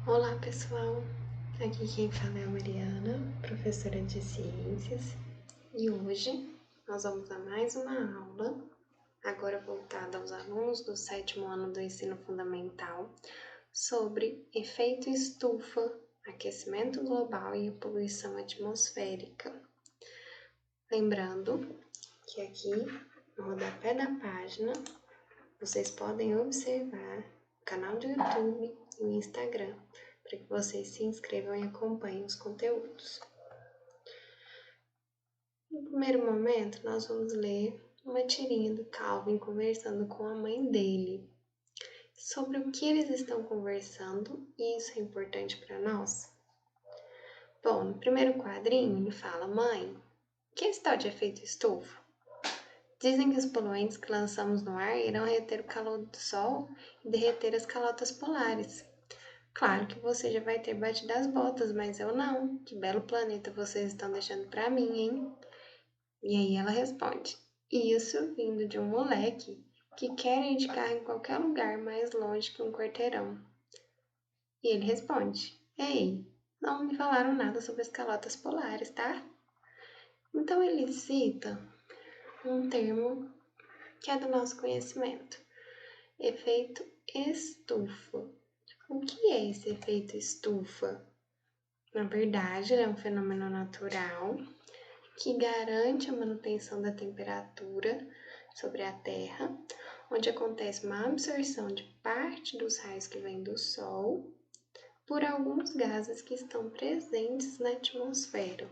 Olá pessoal, aqui quem fala é a Mariana, professora de Ciências, e hoje nós vamos a mais uma aula, agora voltada aos alunos do 7º ano do ensino fundamental, sobre efeito estufa, aquecimento global e a poluição atmosférica. Lembrando que aqui no rodapé da página vocês podem observar o canal do YouTube e o Instagram, para que vocês se inscrevam e acompanhem os conteúdos. No primeiro momento, nós vamos ler uma tirinha do Calvin conversando com a mãe dele. Sobre o que eles estão conversando, e isso é importante para nós. Bom, no primeiro quadrinho ele fala: Mãe, o que é esse tal de efeito estufa? Dizem que os poluentes que lançamos no ar irão reter o calor do sol e derreter as calotas polares. Claro que você já vai ter batido as botas, mas eu não. Que belo planeta vocês estão deixando pra mim, hein? E aí ela responde: Isso vindo de um moleque que quer ir de carro em qualquer lugar mais longe que um quarteirão. E ele responde: Ei, não me falaram nada sobre as calotas polares, tá? Então ele cita um termo que é do nosso conhecimento: efeito estufa. O que é esse efeito estufa? Na verdade, é um fenômeno natural que garante a manutenção da temperatura sobre a Terra, onde acontece uma absorção de parte dos raios que vêm do Sol por alguns gases que estão presentes na atmosfera.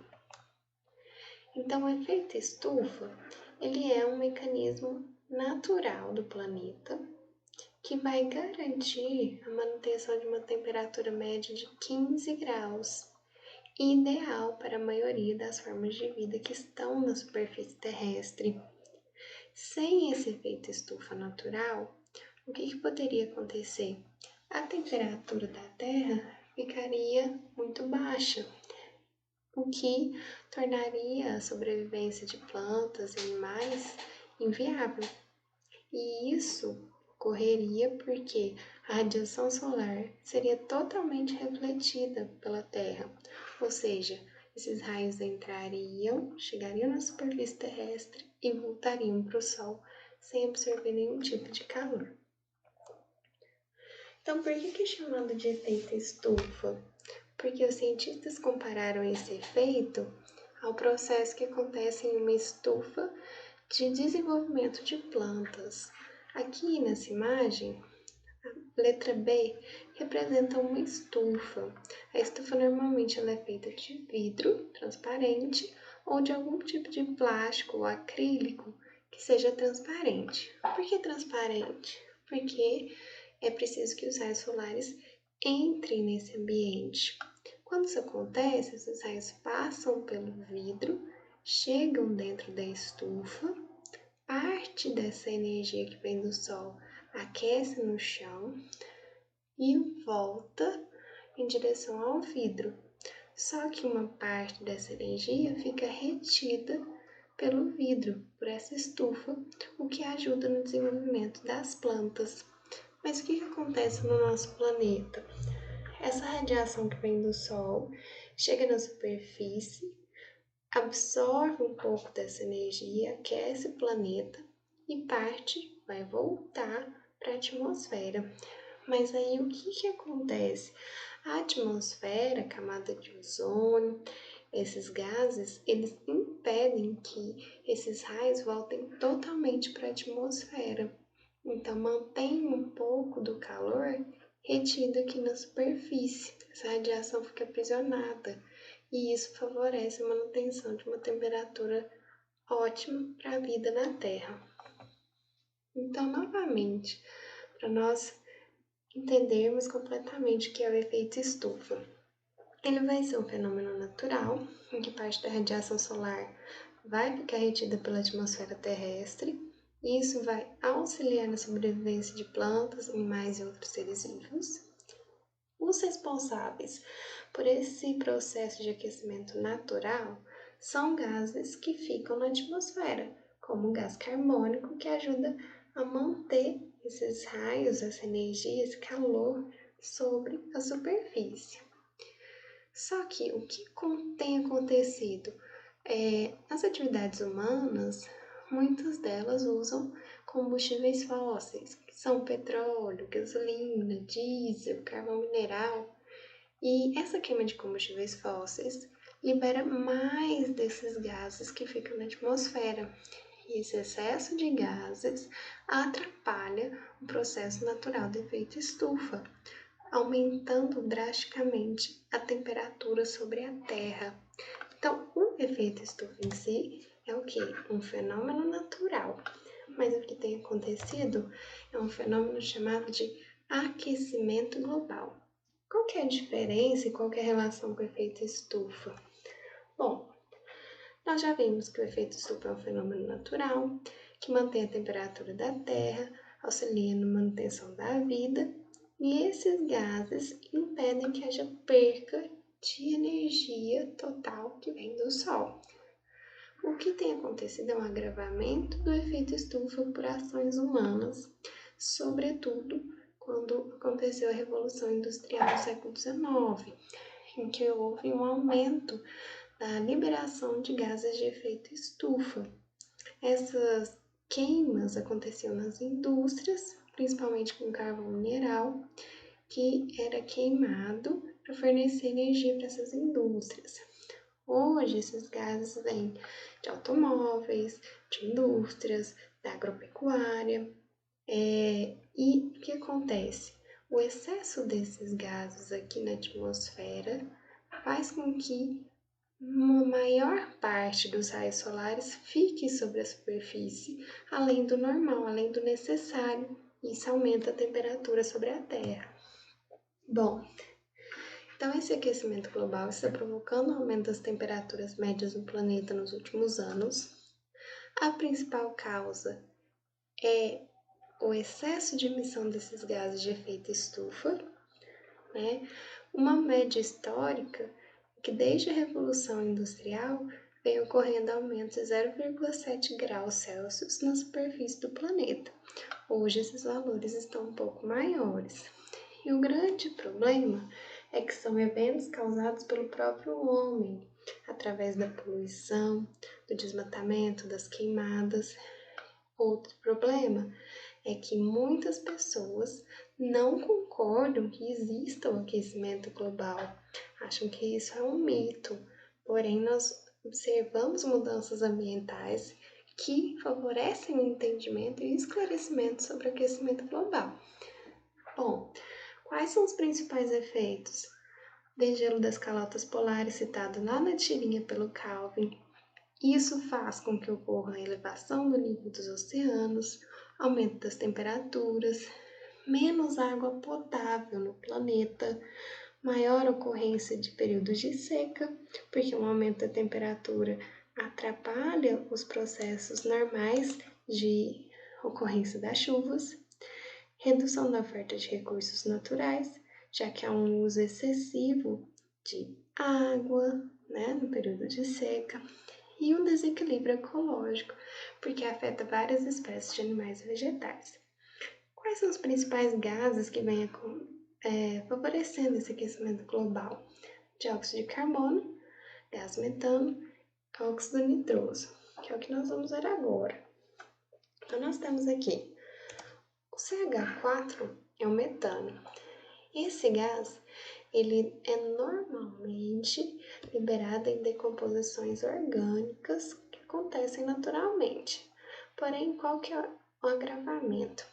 Então, o efeito estufa, ele é um mecanismo natural do planeta que vai garantir a manutenção de uma temperatura média de 15 graus, ideal para a maioria das formas de vida que estão na superfície terrestre. Sem esse efeito estufa natural, o que poderia acontecer? A temperatura da Terra ficaria muito baixa, o que tornaria a sobrevivência de plantas e animais inviável. E isso ocorreria porque a radiação solar seria totalmente refletida pela Terra, ou seja, esses raios entrariam, chegariam na superfície terrestre e voltariam para o Sol sem absorver nenhum tipo de calor. Então, por que é chamado de efeito estufa? Porque os cientistas compararam esse efeito ao processo que acontece em uma estufa de desenvolvimento de plantas. Aqui nessa imagem, a letra B representa uma estufa. A estufa normalmente ela é feita de vidro transparente ou de algum tipo de plástico ou acrílico que seja transparente. Por que transparente? Porque é preciso que os raios solares entrem nesse ambiente. Quando isso acontece, esses raios passam pelo vidro, chegam dentro da estufa, parte dessa energia que vem do Sol aquece no chão e volta em direção ao vidro. Só que uma parte dessa energia fica retida pelo vidro, por essa estufa, o que ajuda no desenvolvimento das plantas. Mas o que acontece no nosso planeta? Essa radiação que vem do Sol chega na superfície, absorve um pouco dessa energia, aquece o planeta e parte vai voltar para a atmosfera. Mas aí o que acontece? A atmosfera, a camada de ozônio, esses gases, eles impedem que esses raios voltem totalmente para a atmosfera. Então mantém um pouco do calor retido aqui na superfície. Essa radiação fica aprisionada e isso favorece a manutenção de uma temperatura ótima para a vida na Terra. Então, novamente, para nós entendermos completamente o que é o efeito estufa, ele vai ser um fenômeno natural, em que parte da radiação solar vai ficar retida pela atmosfera terrestre, e isso vai auxiliar na sobrevivência de plantas, animais e outros seres vivos. Os responsáveis por esse processo de aquecimento natural são gases que ficam na atmosfera, como o gás carbônico, que ajuda a manter esses raios, essa energia, esse calor sobre a superfície. Só que o que tem acontecido? As atividades humanas, muitas delas usam combustíveis fósseis, que são petróleo, gasolina, diesel, carvão mineral. E essa queima de combustíveis fósseis libera mais desses gases que ficam na atmosfera. E esse excesso de gases atrapalha o processo natural do efeito estufa, aumentando drasticamente a temperatura sobre a Terra. Então, o efeito estufa em si é o que? Um fenômeno natural. Mas o que tem acontecido é um fenômeno chamado de aquecimento global. Qual que é a diferença e qual que é a relação com o efeito estufa? Bom, nós já vimos que o efeito estufa é um fenômeno natural que mantém a temperatura da Terra, auxilia na manutenção da vida, e esses gases impedem que haja perca de energia total que vem do Sol. O que tem acontecido é um agravamento do efeito estufa por ações humanas, sobretudo quando aconteceu a Revolução Industrial no século XIX, em que houve um aumento da liberação de gases de efeito estufa. Essas queimas aconteciam nas indústrias, principalmente com carvão mineral, que era queimado para fornecer energia para essas indústrias. Hoje, esses gases vêm de automóveis, de indústrias, da agropecuária. E o que acontece? O excesso desses gases aqui na atmosfera faz com que uma maior parte dos raios solares fique sobre a superfície, além do normal, além do necessário. Isso aumenta a temperatura sobre a Terra. Bom, então esse aquecimento global está provocando o aumento das temperaturas médias no planeta nos últimos anos. A principal causa é o excesso de emissão desses gases de efeito estufa, né? Uma média histórica que desde a Revolução Industrial vem ocorrendo aumento de 0,7 graus Celsius na superfície do planeta. Hoje esses valores estão um pouco maiores. E o grande problema é que são eventos causados pelo próprio homem, através da poluição, do desmatamento, das queimadas. Outro problema é que muitas pessoas não concordam que exista o aquecimento global, acham que isso é um mito, porém nós observamos mudanças ambientais que favorecem o entendimento e esclarecimento sobre o aquecimento global. Bom, quais são os principais efeitos? Degelo das calotas polares, citado lá na tirinha pelo Calvin. Isso faz com que ocorra a elevação do nível dos oceanos, aumento das temperaturas, menos água potável no planeta, maior ocorrência de períodos de seca, porque um aumento da temperatura atrapalha os processos normais de ocorrência das chuvas, redução da oferta de recursos naturais, já que há um uso excessivo de água, no período de seca, e um desequilíbrio ecológico, porque afeta várias espécies de animais e vegetais. Quais são os principais gases que vêm favorecendo esse aquecimento global? Dióxido de carbono, gás metano, óxido nitroso, que é o que nós vamos ver agora. Então, nós temos aqui o CH4 é o metano. Esse gás, ele é normalmente liberado em decomposições orgânicas que acontecem naturalmente. Porém, qual que é o agravamento?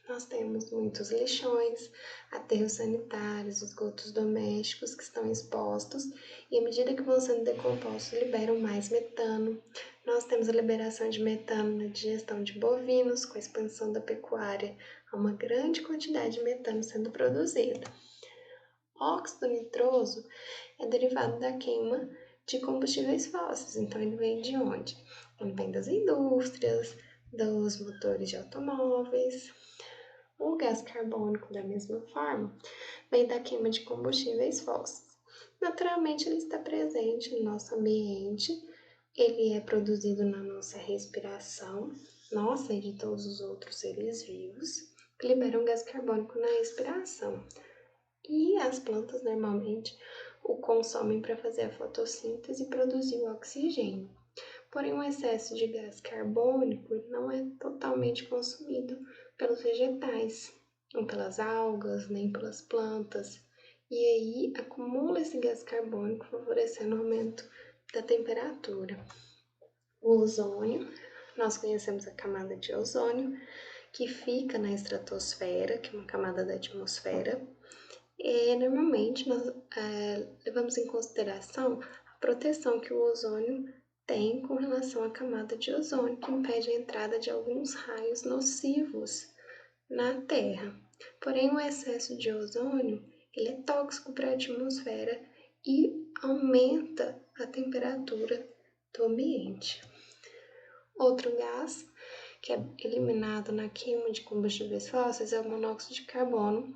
Nós temos muitos lixões, aterros sanitários, esgotos domésticos que estão expostos e, à medida que vão sendo decompostos, liberam mais metano. Nós temos a liberação de metano na digestão de bovinos, com a expansão da pecuária, há uma grande quantidade de metano sendo produzida. O óxido nitroso é derivado da queima de combustíveis fósseis, então ele vem de onde? Ele vem das indústrias, dos motores de automóveis. O gás carbônico, da mesma forma, vem da queima de combustíveis fósseis. Naturalmente, ele está presente no nosso ambiente, ele é produzido na nossa respiração, nossa e de todos os outros seres vivos, que liberam gás carbônico na respiração. E as plantas normalmente o consomem para fazer a fotossíntese e produzir o oxigênio. Porém, o excesso de gás carbônico não é totalmente consumido pelos vegetais, não pelas algas, nem pelas plantas. E aí acumula esse gás carbônico, favorecendo o aumento da temperatura. O ozônio, nós conhecemos a camada de ozônio, que fica na estratosfera, que é uma camada da atmosfera. E normalmente nós levamos em consideração a proteção que o ozônio tem com relação à camada de ozônio, que impede a entrada de alguns raios nocivos na Terra. Porém, o excesso de ozônio ele é tóxico para a atmosfera e aumenta a temperatura do ambiente. Outro gás que é eliminado na queima de combustíveis fósseis é o monóxido de carbono,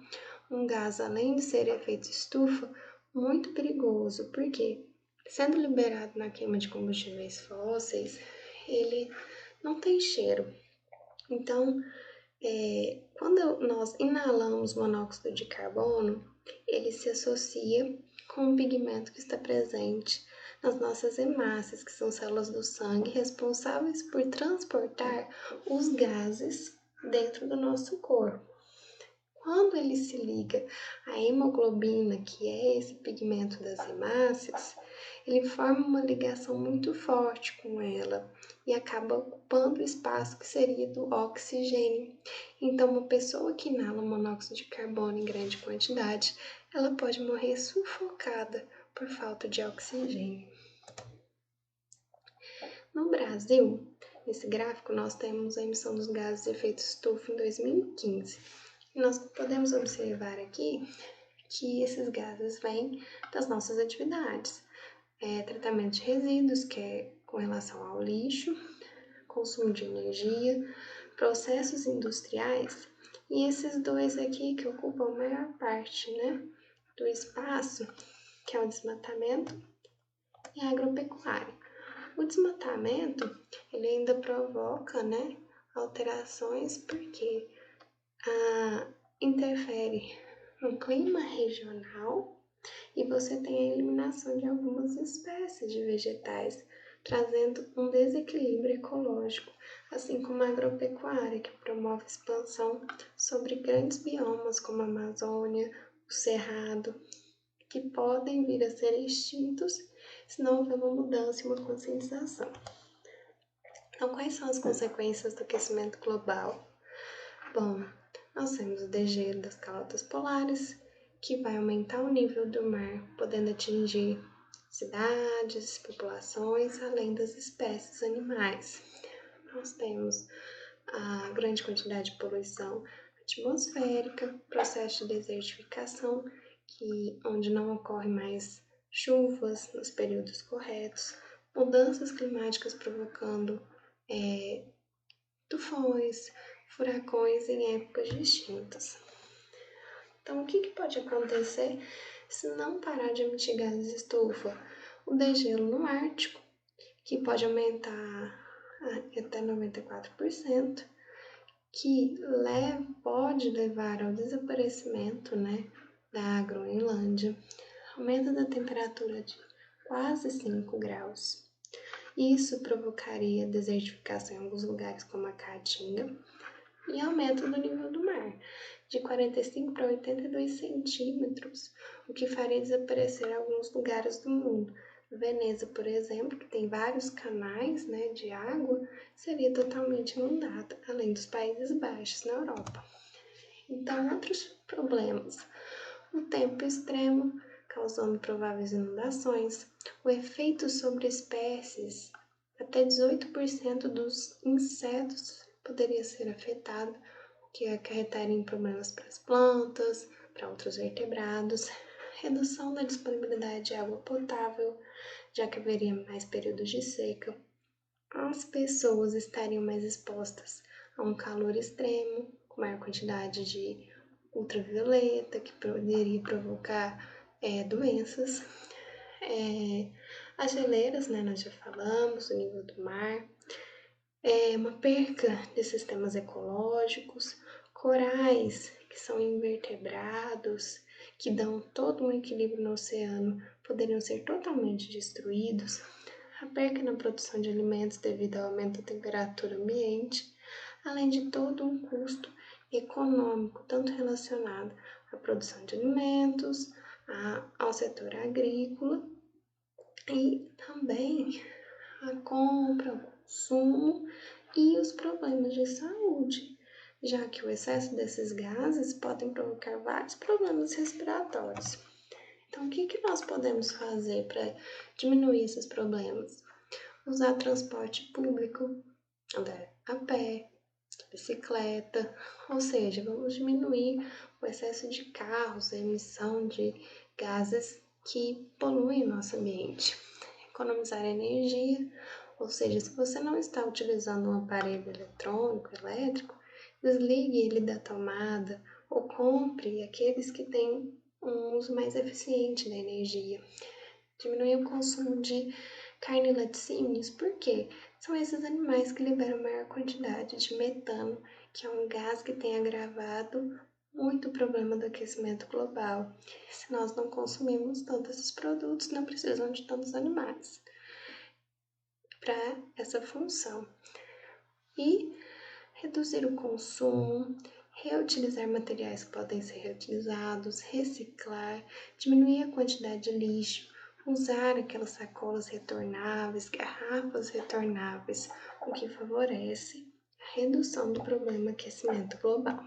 um gás, além de ser efeito estufa, muito perigoso, porque, sendo liberado na queima de combustíveis fósseis, ele não tem cheiro. Então, quando nós inalamos monóxido de carbono, ele se associa com um pigmento que está presente nas nossas hemácias, que são células do sangue responsáveis por transportar os gases dentro do nosso corpo. Quando ele se liga à hemoglobina, que é esse pigmento das hemácias, ele forma uma ligação muito forte com ela e acaba ocupando o espaço que seria do oxigênio. Então, uma pessoa que inala monóxido de carbono em grande quantidade, ela pode morrer sufocada por falta de oxigênio. No Brasil, nesse gráfico, nós temos a emissão dos gases de efeito estufa em 2015. E nós podemos observar aqui que esses gases vêm das nossas atividades. Tratamento de resíduos, que é com relação ao lixo, consumo de energia, processos industriais, e esses dois aqui que ocupam a maior parte, do espaço, que é o desmatamento e a agropecuária. O desmatamento, ele ainda provoca, alterações porque interfere no clima regional e você tem a eliminação de algumas espécies de vegetais, trazendo um desequilíbrio ecológico, assim como a agropecuária, que promove expansão sobre grandes biomas como a Amazônia, o Cerrado, que podem vir a ser extintos se não houver uma mudança e uma conscientização. Então, quais são as consequências do aquecimento global? Bom, nós temos o degelo das calotas polares, que vai aumentar o nível do mar, podendo atingir cidades, populações, além das espécies animais. Nós temos a grande quantidade de poluição atmosférica, processo de desertificação, onde não ocorre mais chuvas nos períodos corretos, mudanças climáticas provocando tufões, furacões em épocas distintas. Então, o que pode acontecer se não parar de emitir gases estufa? O degelo no Ártico, que pode aumentar até 94%, que pode levar ao desaparecimento da Groenlândia, aumento da temperatura de quase 5 graus. Isso provocaria desertificação em alguns lugares, como a Caatinga, e aumento do nível do mar, de 45 para 82 centímetros, o que faria desaparecer alguns lugares do mundo. Veneza, por exemplo, que tem vários canais de água, seria totalmente inundada, além dos Países Baixos na Europa. Então, outros problemas. O tempo extremo, causando prováveis inundações, o efeito sobre espécies, até 18% dos insetos poderia ser afetado, o que acarretaria em problemas para as plantas, para outros vertebrados, redução da disponibilidade de água potável, já que haveria mais períodos de seca, as pessoas estariam mais expostas a um calor extremo, com maior quantidade de ultravioleta, que poderia provocar doenças. As geleiras, nós já falamos, o nível do mar, uma perca de sistemas ecológicos, corais, que que são invertebrados, que dão todo um equilíbrio no oceano, poderiam ser totalmente destruídos, a perca na produção de alimentos devido ao aumento da temperatura ambiente, além de todo um custo econômico, tanto relacionado à produção de alimentos, ao setor agrícola e também a compra, o consumo e os problemas de saúde, já que o excesso desses gases podem provocar vários problemas respiratórios. Então, o que nós podemos fazer para diminuir esses problemas? Usar transporte público, andar a pé, bicicleta, ou seja, vamos diminuir o excesso de carros, a emissão de gases que poluem o nosso ambiente. Economizar energia, ou seja, se você não está utilizando um aparelho eletrônico, elétrico, desligue ele da tomada ou compre aqueles que têm um uso mais eficiente da energia. Diminuir o consumo de carne e laticínios, por quê? São esses animais que liberam maior quantidade de metano, que é um gás que tem agravado muito o problema do aquecimento global. Se nós não consumimos tanto esses produtos, não precisam de tantos animais para essa função. E reduzir o consumo, reutilizar materiais que podem ser reutilizados, reciclar, diminuir a quantidade de lixo, usar aquelas sacolas retornáveis, garrafas retornáveis, o que favorece a redução do problema aquecimento global.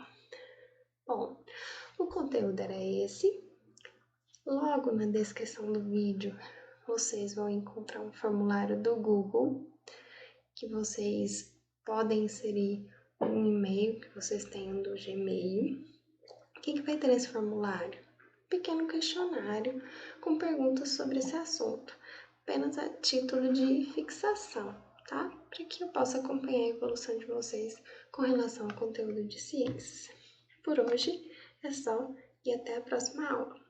Bom, o conteúdo era esse. Logo na descrição do vídeo, vocês vão encontrar um formulário do Google que vocês podem inserir um e-mail que vocês tenham do Gmail. O que vai ter nesse formulário? Um pequeno questionário com perguntas sobre esse assunto, apenas a título de fixação, tá? Para que eu possa acompanhar a evolução de vocês com relação ao conteúdo de ciências. Por hoje é só e até a próxima aula.